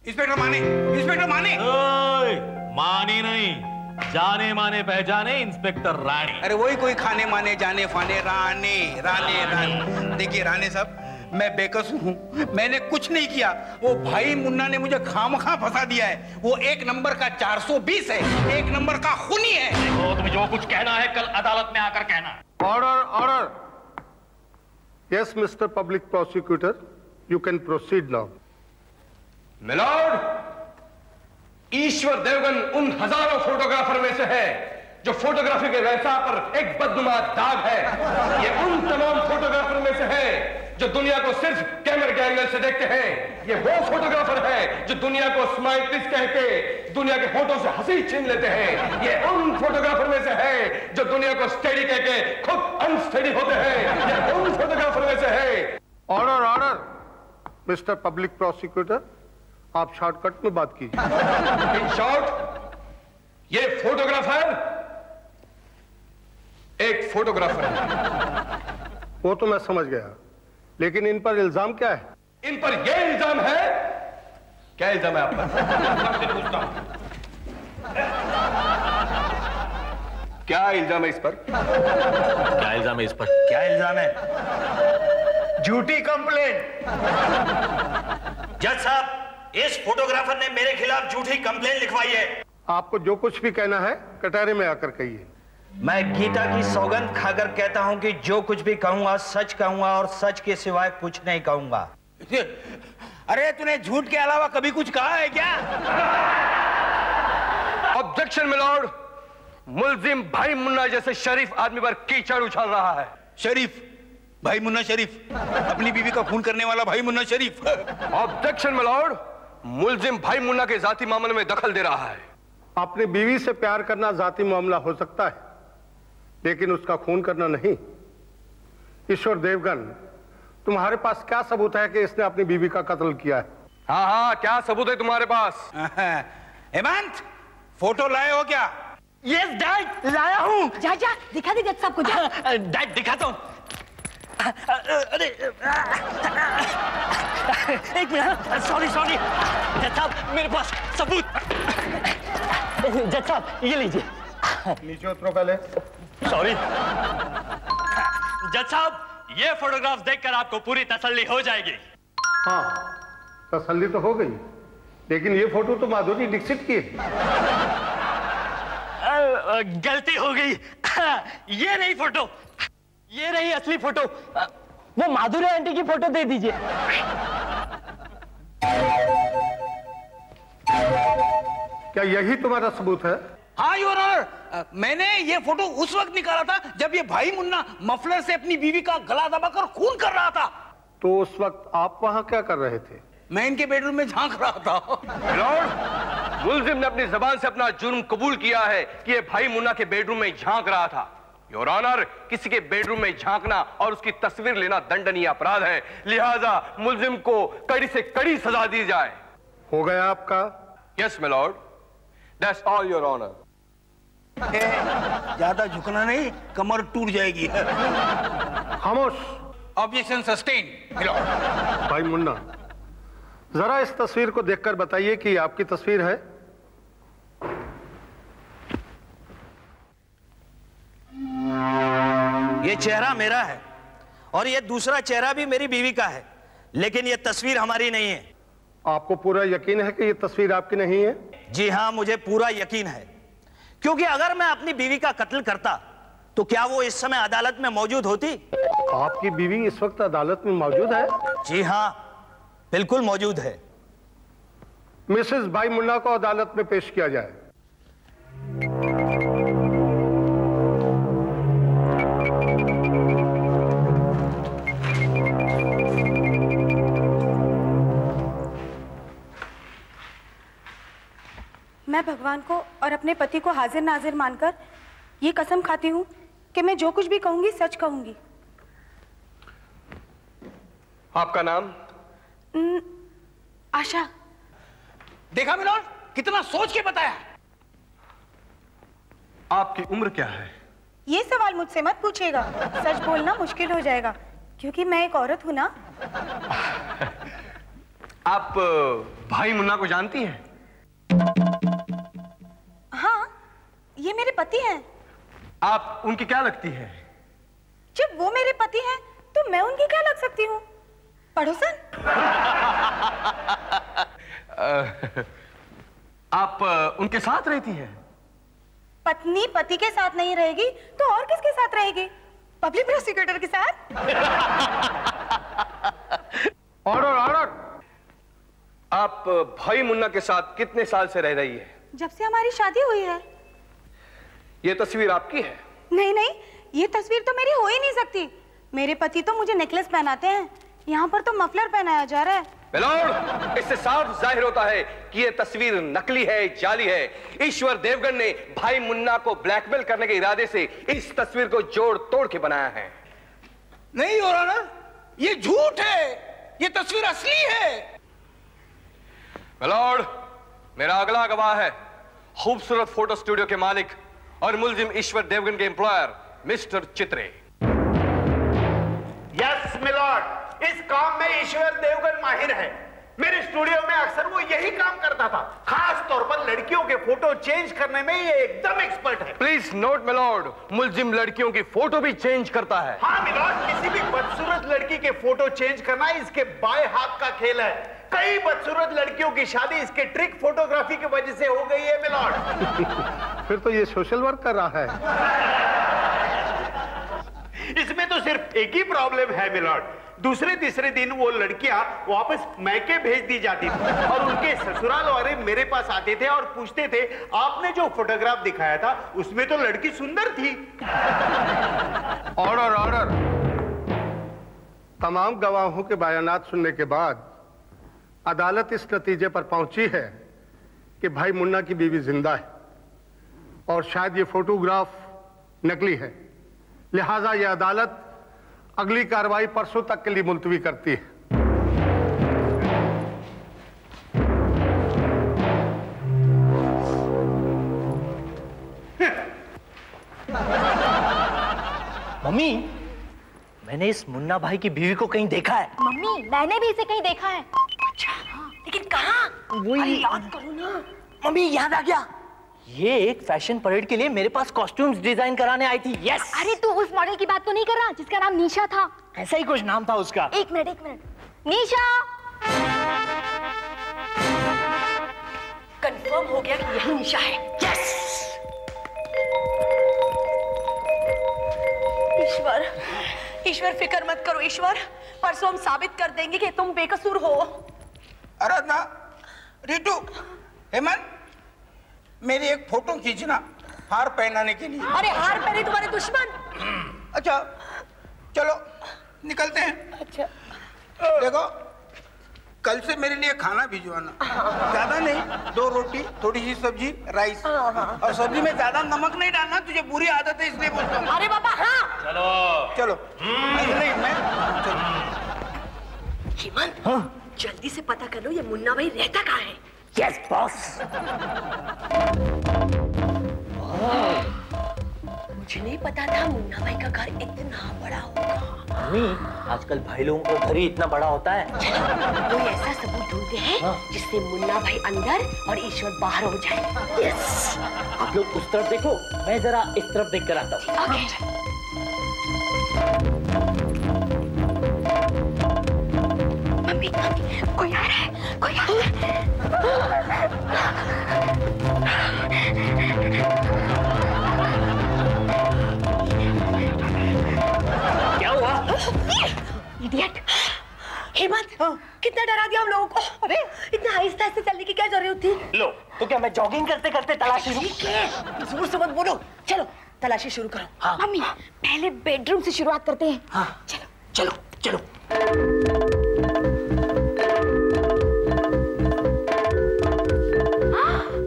Inspector माने, inspector माने। मानी नहीं, जाने माने पहचाने इंस्पेक्टर राणे। अरे वही कोई खाने माने जाने फाने राणे राणे राणे। देखिए राणे साहब, मैं बेकसूर हूँ, मैंने कुछ नहीं किया। वो भाई मुन्ना ने मुझे खामखा फंसा दिया है। वो एक नंबर का 420 है, एक नंबर का खूनी है। देखो, तुम्हें जो कुछ कहना है कल अदालत में आकर कहना। Order, order. Yes mister public prosecutor, you can proceed now. Milord, Ishwar Devgan उन हजारों फोटोग्राफर में से है जो फोटोग्राफी के व्यवसाय पर एक बदनुमा दाग है। ये उन तमाम फोटोग्राफर में से है जो दुनिया को सिर्फ कैमरे के एंगल से देखते हैं। ये वो फोटोग्राफर है जो दुनिया को स्माइल प्लीज कह के दुनिया के होठों से हंसी छीन लेते हैं। ये उन फोटोग्राफर में से है जो दुनिया को स्टेडी कह के खुद अनस्टेडी होते हैं। ये उन फोटोग्राफर में से है। Order, order. Mister public prosecutor, आप शॉर्टकट में बात कीजिए। इन शॉर्ट, ये फोटोग्राफर एक फोटोग्राफर है। वो तो मैं समझ गया, लेकिन इन पर इल्जाम क्या है? इन पर यह इल्जाम है। क्या इल्जाम है आप पर? सबसे पूछता हूं, क्या इल्जाम है इस पर? क्या इल्जाम है इस पर? क्या इल्जाम है? झूठी कंप्लेंट। जज साहब, इस फोटोग्राफर ने मेरे खिलाफ झूठी कंप्लेंट लिखवाई है। आपको जो कुछ भी कहना है कटहरे में आकर कहिए। मैं गीता की सौगंध खाकर कहता हूं कि जो कुछ भी कहूंगा सच कहूंगा और सच के सिवाय कुछ नहीं कहूंगा। अरे तूने झूठ के अलावा कभी कुछ कहा है क्या? ऑब्जेक्शन मिलॉर्ड, मुलजिम भाई मुन्ना जैसे शरीफ आदमी पर कीचड़ उछाल रहा है। शरीफ? भाई मुन्ना शरीफ? अपनी बीवी का खून करने वाला भाई मुन्ना शरीफ? ऑब्जेक्शन मिलॉर्ड, मुलजिम भाई मुन्ना के जाती मामले में दखल दे रहा है। अपनी बीवी से प्यार करना जाती मामला हो सकता है, लेकिन उसका खून करना नहीं। ईश्वर देवगन, तुम्हारे पास क्या सबूत है कि इसने अपनी बीवी का कत्ल किया है? हाँ हाँ, क्या सबूत है तुम्हारे पास? हेमंत, फोटो लाए हो क्या? यस डैड, लाया हूँ। जा जा दिखा दे जज साहब को, जा। डैड दिखाता हूँ। अरे एक मिनट, सॉरी सॉरी जज साहब, मेरे पास सबूत। जज साहब ये लीजिए। नीचे उतरो पहले। सॉरी जज साहब, ये फोटोग्राफ देखकर आपको पूरी तसल्ली हो जाएगी। हाँ, तसल्ली तो हो गई, लेकिन ये फोटो तो माधुरी दीक्षित की है। गलती हो गई। ये नहीं फोटो, ये रही असली फोटो। वो माधुरी आंटी की फोटो दे दीजिए। क्या यही तुम्हारा सबूत है? हाँ योर ऑनर, मैंने ये फोटो उस वक्त निकाला था जब ये भाई मुन्ना मफलर से अपनी बीवी का गला दबाकर खून कर रहा था। तो उस वक्त आप वहां क्या कर रहे थे? मैं इनके बेडरूम में झांक रहा था। लॉर्ड, मुलजिम ने अपनी जबान से अपना जुर्म कबूल किया है कि ये भाई मुन्ना के बेडरूम में झांक रहा था। योर ऑनर, किसी के बेडरूम में झांकना और उसकी तस्वीर लेना दंडनीय अपराध है, लिहाजा मुलजिम को कड़ी से कड़ी सजा दी जाए। हो गया आपका? Yes my lord, that's all your honour. ज्यादा झुकना नहीं, कमर टूट जाएगी। खामोश। Objection sustain. भाई मुन्ना, जरा इस तस्वीर को देखकर बताइए कि आपकी तस्वीर है? ये चेहरा मेरा है और ये दूसरा चेहरा भी मेरी बीवी का है, लेकिन ये तस्वीर हमारी नहीं है। आपको पूरा यकीन है कि ये तस्वीर आपकी नहीं है? जी हाँ, मुझे पूरा यकीन है, क्योंकि अगर मैं अपनी बीवी का कत्ल करता तो क्या वो इस समय अदालत में मौजूद होती? आपकी बीवी इस वक्त अदालत में मौजूद है? जी हाँ, बिल्कुल मौजूद है। मिसेस भाई मुन्ना को अदालत में पेश किया जाए। मैं भगवान को और अपने पति को हाजिर नाजिर मानकर ये कसम खाती हूँ कि मैं जो कुछ भी कहूंगी सच कहूंगी। आपका नाम? आशा। देखा मिलॉर्ड, कितना सोच के बताया। आपकी उम्र क्या है? ये सवाल मुझसे मत पूछिएगा, सच बोलना मुश्किल हो जाएगा, क्योंकि मैं एक औरत हूं ना। आप भाई मुन्ना को जानती हैं? हाँ, ये मेरे पति हैं। आप उनकी क्या लगती हैं? जब वो मेरे पति हैं, तो मैं उनकी क्या लग सकती हूँ? पड़ोसन? आप उनके साथ रहती हैं? पत्नी पति के साथ नहीं रहेगी तो और किसके साथ रहेगी? पब्लिक प्रोसिक्यूटर के साथ? Order order. आप भाई मुन्ना के साथ कितने साल से रह रही है? जब से हमारी शादी हुई है। ये तस्वीर आपकी है? नहीं नहीं, ये तस्वीर तो मेरी हो ही नहीं सकती। मेरे पति तो मुझे नेकलेस पहनाते हैं, यहाँ पर तो मफलर पहनाया जा रहा है। मिलॉर्ड, इससे साफ जाहिर होता है कि ये तस्वीर नकली है, जाली है। ईश्वर देवगन ने भाई मुन्ना को ब्लैकमेल करने के इरादे से इस तस्वीर को जोड़ तोड़ के बनाया है। नहीं हो रहा ना, ये झूठ है, ये तस्वीर असली है। मिलॉर्ड, मेरा अगला गवाह है खूबसूरत फोटो स्टूडियो के मालिक और मुलजिम ईश्वर देवगन के एम्प्लॉयर मिस्टर चित्रे। यस मिलॉर्ड, इस काम में ईश्वर देवगन माहिर है। मेरे स्टूडियो में अक्सर वो यही काम करता था। खास तौर पर लड़कियों के फोटो चेंज करने में ये एकदम एक्सपर्ट है। प्लीज नोट मिलॉर्ड, मुलजिम लड़कियों की फोटो भी चेंज करता है। हाँ मिलॉर्ड, किसी भी बदसूरत लड़की के फोटो चेंज करना इसके बाएं हाथ का खेल है। कई बदसूरत लड़कियों की शादी इसके ट्रिक फोटोग्राफी की वजह से हो गई है मिलॉर्ड। फिर तो ये सोशल वर्क कर रहा है। इसमें तो सिर्फ एक ही प्रॉब्लम है मिलॉर्ड, दूसरे तीसरे दिन वो लड़कियां वापस मैके भेज दी जाती थी और उनके ससुराल वाले मेरे पास आते थे और पूछते थे आपने जो फोटोग्राफ दिखाया था उसमें तो लड़की सुंदर थी। Order order. तमाम गवाहों के बयानात सुनने के बाद अदालत इस नतीजे पर पहुंची है कि भाई मुन्ना की बीवी जिंदा है और शायद ये फोटोग्राफ नकली है। लिहाजा यह अदालत अगली कार्रवाई परसों तक के लिए मुलतवी करती है। मम्मी, मैंने इस मुन्ना भाई की बीवी को कहीं देखा है। मम्मी, मैंने भी इसे कहीं देखा है। अच्छा, लेकिन कहाँ? वही याद करो ना। मम्मी, याद आ गया। ये एक फैशन परेड के लिए मेरे पास कॉस्ट्यूम्स डिजाइन कराने आई थी। यस। अरे तू उस मॉडल की बात तो नहीं कर रहा जिसका नाम निशा था? ऐसा ही कुछ नाम था उसका। एक मिनट, निशा। कंफर्म हो गया कि यही निशा है। यस। ईश्वर फिक्र मत करो ईश्वर, परसों हम साबित कर देंगे कि तुम बेकसूर हो। आराधना, रितु, हेमंत, मेरी एक फोटो खींचना हार पहनाने के लिए। अरे हार पहने तुम्हारे दुश्मन। अच्छा चलो निकलते हैं। अच्छा देखो, कल से मेरे लिए खाना भिजवाना, ज्यादा नहीं, 2 रोटी, थोड़ी सी सब्जी, राइस, और सब्जी में ज्यादा नमक नहीं डालना, तुझे बुरी आदत है इसलिए बोलता हूँ। अरे बाबा हाँ। चलो नहीं मैं हेमंत, जल्दी से पता कर लो ये मुन्ना भाई रहता कहाँ है। Yes boss. मुझे नहीं पता था मुन्ना भाई का घर इतना बड़ा होगा। मम्मी, आजकल भाई लोगों का घर ही इतना बड़ा होता है। कोई ऐसा सबूत ढूंढते हैं जिससे मुन्ना भाई अंदर और ईश्वर बाहर हो जाए। यस। आप लोग उस तरफ देखो, मैं जरा इस तरफ देख कर आता हूँ। मम्मी, कोई आ रहा है, कोई आ रहा है। क्या हुआ? इडियट। हेमंत, कितना डरा दिया हम लोगों को। अरे इतना आहिस्ता आहिस्ता चलने की क्या जरूरत थी? लो, तो क्या मैं जॉगिंग करते करते तलाशी लूं? ठीक है, जोर से मत बोलो। चलो तलाशी शुरू करो। हाँ। मम्मी, पहले बेडरूम से शुरुआत करते हैं। हाँ चलो चलो चलो।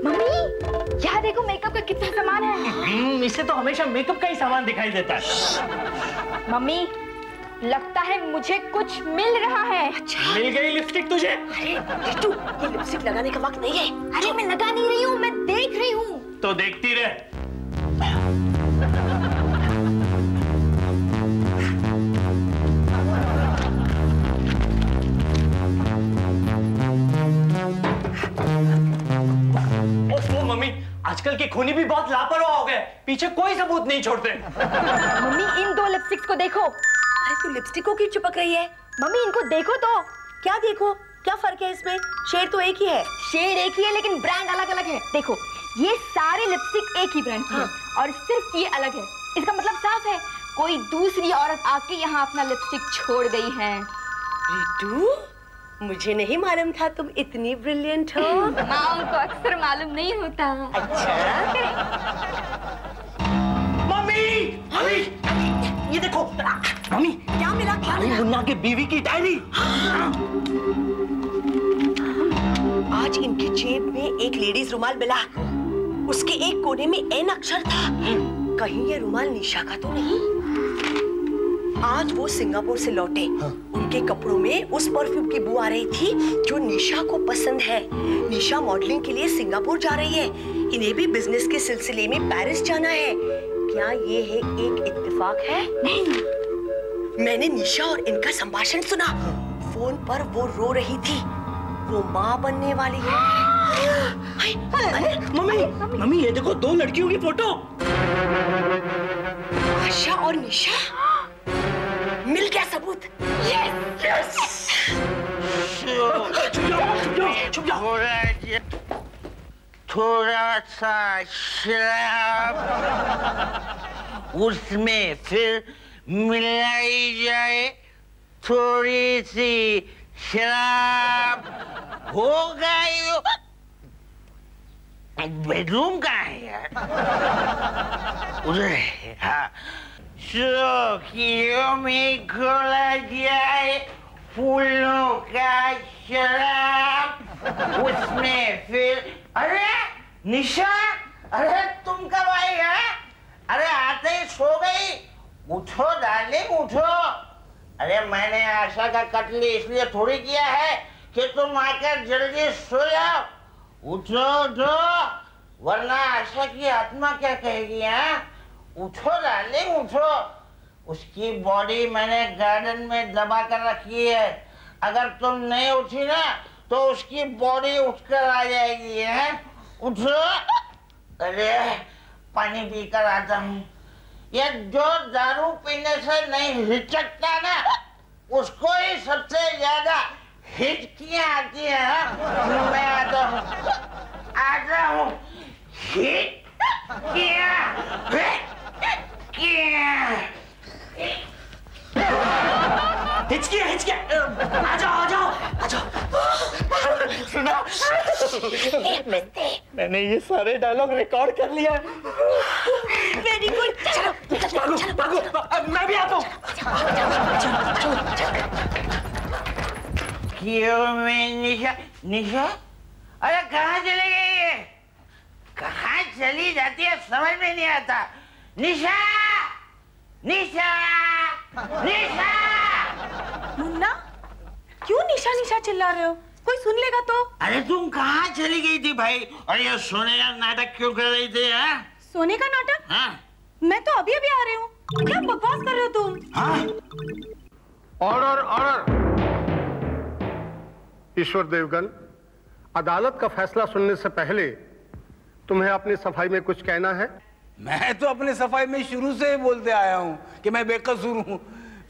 मम्मी, यहाँ देखो मेकअप का कितना सामान है। इससे तो हमेशा मेकअप का ही सामान दिखाई देता है। मम्मी, लगता है मुझे कुछ मिल रहा है। अच्छा। मिल गई लिपस्टिक तुझे? अरे बिट्टू, ये लिपस्टिक लगाने का वक्त नहीं है। अरे मैं लगा नहीं रही हूँ, मैं देख रही हूँ। तो देखती रहे। आजकल के खूनी भी बहुत लापरवाह हो गए, पीछे कोई सबूत नहीं छोड़ते। मम्मी इन दो लिपस्टिक्स को देखो। अरे तू लिपस्टिक को क्यों चिपक रही है? मम्मी इनको देखो तो। क्या देखो? क्या फर्क है इसमें? शेड तो एक ही है। शेड एक ही है लेकिन ब्रांड अलग अलग है। देखो ये सारे लिपस्टिक एक ही ब्रांड की है और सिर्फ ये अलग है। इसका मतलब साफ है कोई दूसरी औरत आके यहाँ अपना लिपस्टिक छोड़ गई है। रितु, मुझे नहीं मालूम था तुम इतनी ब्रिलियंट हो। माँ को अक्सर मालूम नहीं होता। अच्छा मम्मी, मम्मी, ये देखो। मम्मी क्या मिला? क्या मिला? मुन्ना की बीवी की डायरी। आज इनकी जेब में एक लेडीज रुमाल मिला। उसके एक कोने में एन अक्षर था। कहीं ये रुमाल निशा का तो नहीं? आज वो सिंगापुर से लौटे। उनके कपड़ों में उस परफ्यूम की बू आ रही थी जो निशा को पसंद है। निशा मॉडलिंग के लिए सिंगापुर जा रही है। इन्हें भी बिजनेस के सिलसिले में पेरिस जाना है। क्या ये है एक इत्तेफाक है? नहीं। मैंने निशा और इनका संभाषण सुना। फोन पर वो रो रही थी। वो माँ बनने वाली है। मम्मी, मम्मी ये देखो 2 लड़कियों की फोटो। आशा और निशा, मिल गया सबूत। यस। छुप जाओ। थोड़ा सा शराब उसमें फिर मिलाई जाए, थोड़ी सी शराब हो गई। बेडरूम कहाँ है यार? उधर है। हाँ, शौकियों में खोला जाए फूलों का शराब, उसमें फिर। अरे निशा, अरे तुम कब आई है? अरे आते ही सो गई। उठो डार्लिंग उठो। अरे मैंने आशा का कत्ल इसलिए थोड़ी किया है कि तुम आकर जल्दी सो जाओ। उठो उठो, वरना आशा की आत्मा क्या कहेगी? उठो डार्लिंग उठो। उसकी बॉडी मैंने गार्डन में दबा कर रखी है। अगर तुम नहीं उठी ना तो उसकी बॉडी उठकर आ जाएगी। है उठो। अरे पानी पीकर आता हूँ। ये जो दारू पीने से नहीं हिचकता ना उसको ही सबसे ज्यादा हिचकियाँ आती हैं। मैं आता हूँ। हिचकियाँ। आ जाओ। सुना? मैंने ये सारे डायलॉग रिकॉर्ड कर लिया। Very good. चलो, मैं भी आता हूँ। क्यों मैं निशा? अरे कहाँ चली गई है? कहाँ चली जाती है समझ में नहीं आता। निशा! मुन्ना, क्यों निशा चिल्ला रहे हो? कोई सुन लेगा तो? अरे तुम कहाँ चली गई थी भाई? और ये सोने का नाटक क्यों कर रही थी? सोने का नाटक? हाँ? मैं तो अभी आ रही हूँ। क्या बकवास कर रहे हो तुम? ऑर्डर। ईश्वर देवगन, अदालत का फैसला सुनने से पहले तुम्हें अपनी सफाई में कुछ कहना है? मैं तो अपने सफाई में शुरू से ही बोलते आया हूँ कि मैं बेकसूर हूँ।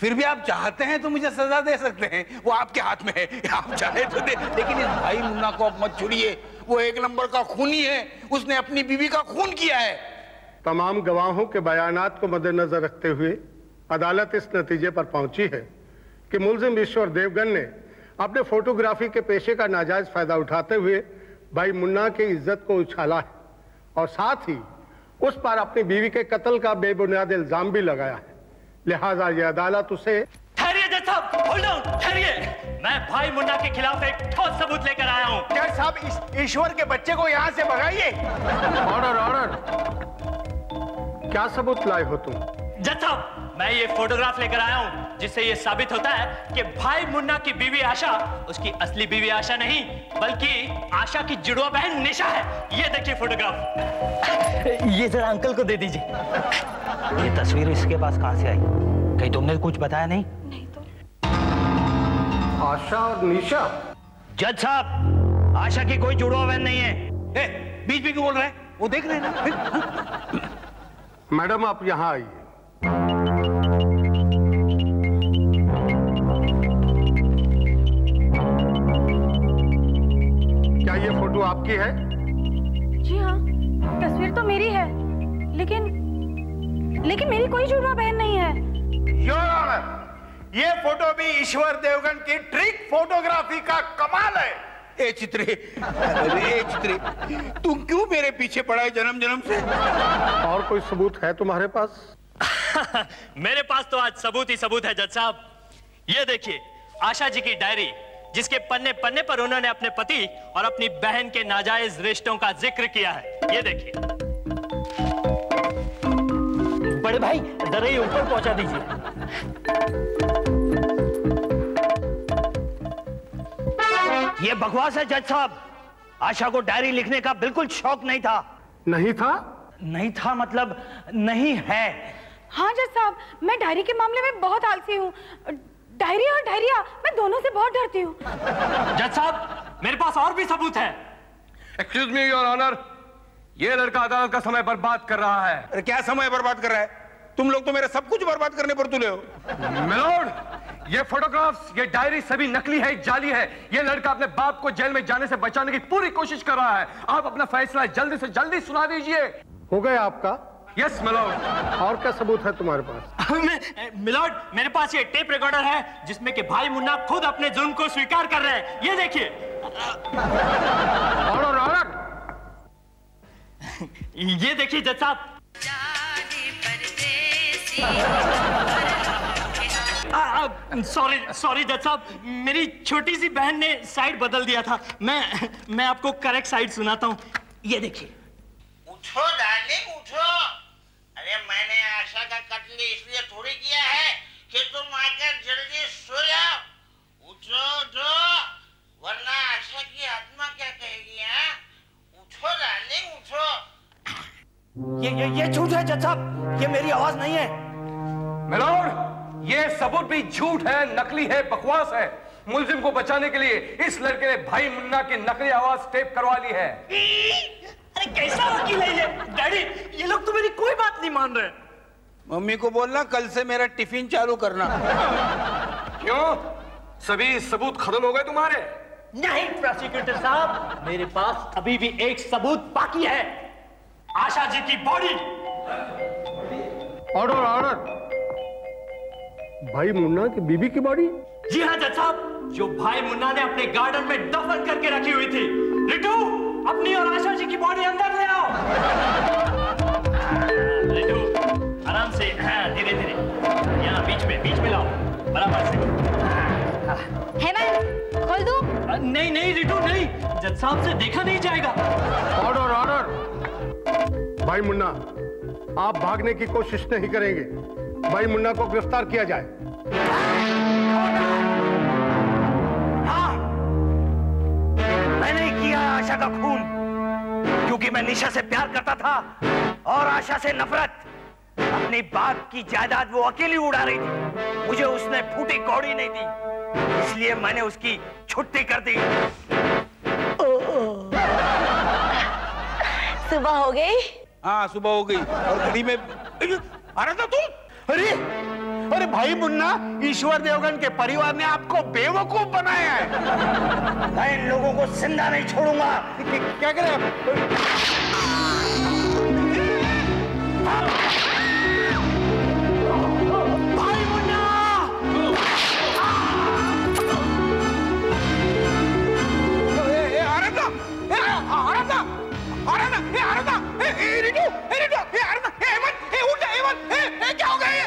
फिर भी आप चाहते हैं तो मुझे सजा दे सकते हैं, वो आपके हाथ में है। आप चाहे तो दे, लेकिन इस भाई मुन्ना को आप मत छुड़िए। वो 1 नंबर का खूनी है। उसने अपनी बीवी का खून किया है। तमाम गवाहों के बयानात को मद्देनजर रखते हुए अदालत इस नतीजे पर पहुंची है कि मुल्जिम ईश्वर देवगन ने अपने फोटोग्राफी के पेशे का नाजायज फायदा उठाते हुए भाई मुन्ना की इज्जत को उछाला है और साथ ही उस पर अपनी बीवी के कत्ल का बेबुनियाद इल्जाम भी लगाया है। लिहाजा ये अदालत उसे। ठहरिए जज साहब, होल्ड ऑन, ठहरिए। मैं भाई मुन्ना के खिलाफ एक ठोस सबूत लेकर आया हूँ। जज साहब, ईश्वर के बच्चे को यहाँ से भगाइए। ऑर्डर। क्या सबूत लाए हो तुम? जज साहब, मैं ये फोटोग्राफ लेकर आया हूँ जिससे ये साबित होता है कि भाई मुन्ना की बीवी आशा उसकी असली बीवी आशा नहीं बल्कि आशा की जुड़वा बहन निशा है। ये देखिए फोटोग्राफ। ये जरा अंकल को दे दीजिए। ये तस्वीर इसके पास कहाँ से आई? कहीं तुमने कुछ बताया नहीं? नहीं तो। आशा और निशा? जज साहब, आशा की कोई जुड़वा बहन नहीं है। बीच में क्यों बोल रहे हैं? वो देख रहे हैं ना। मैडम आप यहां आइए। क्या ये फोटो आपकी है? जी हाँ, तस्वीर तो मेरी है, लेकिन मेरी कोई जुड़वा बहन नहीं है। योर ऑनर, ये फोटो भी ईश्वर देवगन की ट्रिक फोटोग्राफी का कमाल है। ए चित्रे, तुम क्यों मेरे पीछे पड़ा है जन्म जन्म से? और कोई सबूत है तुम्हारे पास? मेरे पास तो आज सबूत ही सबूत है जज साहब। ये देखिए आशा जी की डायरी, जिसके पन्ने पन्ने पर उन्होंने अपने पति और अपनी बहन के नाजायज रिश्तों का जिक्र किया है। ये देखिए। बड़े भाई जरा ये ऊपर पहुंचा दीजिए। ये बकवास है जज साहब। आशा को डायरी लिखने का बिल्कुल शौक नहीं था। नहीं था? नहीं था मतलब नहीं है। हाँ जज साहब, मैं डायरी के मामले में बहुत आलसी हूँ। डायरी और डायरिया, मैं दोनों से बहुत डरती हूँ। जज साहब, मेरे पास और भी सबूत है। एक्सक्यूज मी योर ऑनर, ये लड़का अदालत का समय बर्बाद कर रहा है। अरे क्या समय बर्बाद कर रहा है? तुम लोग तो मेरा सब कुछ बर्बाद करने पर तुले हो। मिलोड, ये फोटोग्राफ्स, ये डायरी सभी नकली है, जाली है। ये लड़का अपने बाप को जेल में जाने से बचाने की पूरी कोशिश कर रहा है। आप अपना फैसला जल्दी से जल्दी सुना दीजिए। हो गया आपका? Yes milord. और क्या सबूत है तुम्हारे पास? मिलोड, मेरे पास ये टेप रिकॉर्डर है जिसमें कि भाई मुन्ना खुद अपने जुर्म को स्वीकार कर रहे हैं। ये देखिए। Order order. ये देखिए जज साहब। सॉरी जज साहब, मेरी छोटी सी बहन ने साइड बदल दिया था। मैं आपको करेक्ट साइड सुनाता हूँ। ये देखिए। उठो डार्लिंग उठो। अरे मैंने आशा का कत्ल इसलिए थोड़ी किया है कि तुम आकर जल्दी सो जाओ। उठो उठो, वरना आशा की आत्मा क्या कहेगी? हाँ, उठो डार्लिंग उठो। ये झूठ है जज साहब, ये मेरी आवाज नहीं है। मिलोड, ये सबूत भी झूठ है, नकली है, बकवास है। मुलजिम को बचाने के लिए इस लड़के ने भाई मुन्ना की नकली आवाज टेप करवा ली है। अरे कैसा वकील है ये? डैडी, ये लोग तो मेरी कोई बात नहीं मान रहे। मम्मी को बोलना कल से मेरा टिफिन चालू करना। क्यों? सभी सबूत खत्म हो गए तुम्हारे? नहीं प्रोसिक्यूटर साहब, मेरे पास अभी भी एक सबूत बाकी है। आशा जी की बॉडी। Order order. भाई मुन्ना की बीबी की बॉडी? जी हाँ जज साहब, जो भाई मुन्ना ने अपने गार्डन में दफन करके रखी हुई थी। रिटू, अपनी और आशा जी की बॉडी अंदर ले आओ। रिटू, आराम से, हाँ धीरे धीरे, यहाँ बीच में लाओ, बराबर से। हेमंत, खोल दूं? नहीं रिटू नहीं, जज साहब से देखा नहीं जाएगा। Order order. भाई मुन्ना, आप भागने की कोशिश नहीं करेंगे। भाई मुन्ना को गिरफ्तार किया जाए। हाँ, मैंने किया आशा का खून, क्योंकि मैं निशा से प्यार करता था और आशा से नफरत। अपनी बाप की जायदाद वो अकेली उड़ा रही थी, मुझे उसने फूटी कौड़ी नहीं दी, इसलिए मैंने उसकी छुट्टी कर दी। सुबह हो गई? हाँ सुबह हो गई। और घड़ी में आ रहा था तुम? अरे भाई मुन्ना, ईश्वर देवगन के परिवार ने आपको बेवकूफ बनाया है। मैं इन लोगों को जिंदा नहीं छोड़ूंगा। क्या करें आप? भाई मुन्ना! क्या हो गया?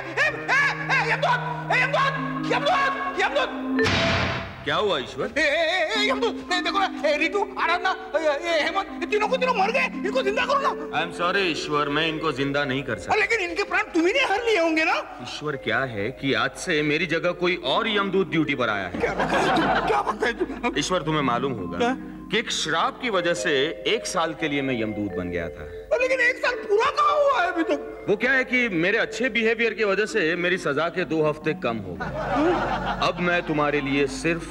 क्या हुआ ईश्वर? देखो ना, रितु, आराधना, हेमंत, तीनों को तीनों मर गए। इनको जिंदा करो ना। आई एम सॉरी ईश्वर, मैं इनको जिंदा नहीं कर सकता। लेकिन इनके प्राण तुम ही ने हर लिए होंगे ना? ईश्वर, क्या है कि आज से मेरी जगह कोई और यमदूत ड्यूटी पर आया है। क्या बता है तुम? ईश्वर, तुम्हें मालूम होगा कि एक श्राप की वजह से 1 साल के लिए मैं यमदूत बन गया था। लेकिन 1 साल पूरा कहाँ हुआ है अभी तक? वो क्या है कि मेरे अच्छे बिहेवियर की वजह से मेरी सजा के 2 हफ्ते कम हो गए। अब मैं तुम्हारे लिए सिर्फ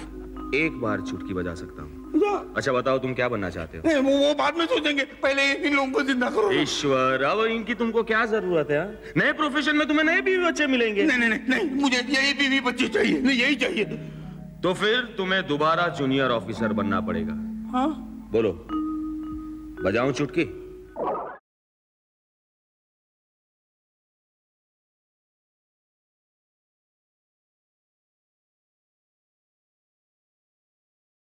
एक बार चुटकी बजा सकता हूँ। बनूंगा। अच्छा बताओ तुम क्या बनना चाहते हो? वो बाद में सोचेंगे, पहले इन लोगों को जिंदा करो। ईश्वर, अब इनकी तुमको क्या जरूरत है? नए प्रोफेशन में तुम्हें नए बीवी बच्चे मिलेंगे। नहीं नहीं नहीं, मुझे यही बीवी बच्चे चाहिए, नहीं यही चाहिए। तो फिर तुम्हें दोबारा जूनियर ऑफिसर बनना पड़ेगा। हाँ? बोलो, बजाऊं चुटकी?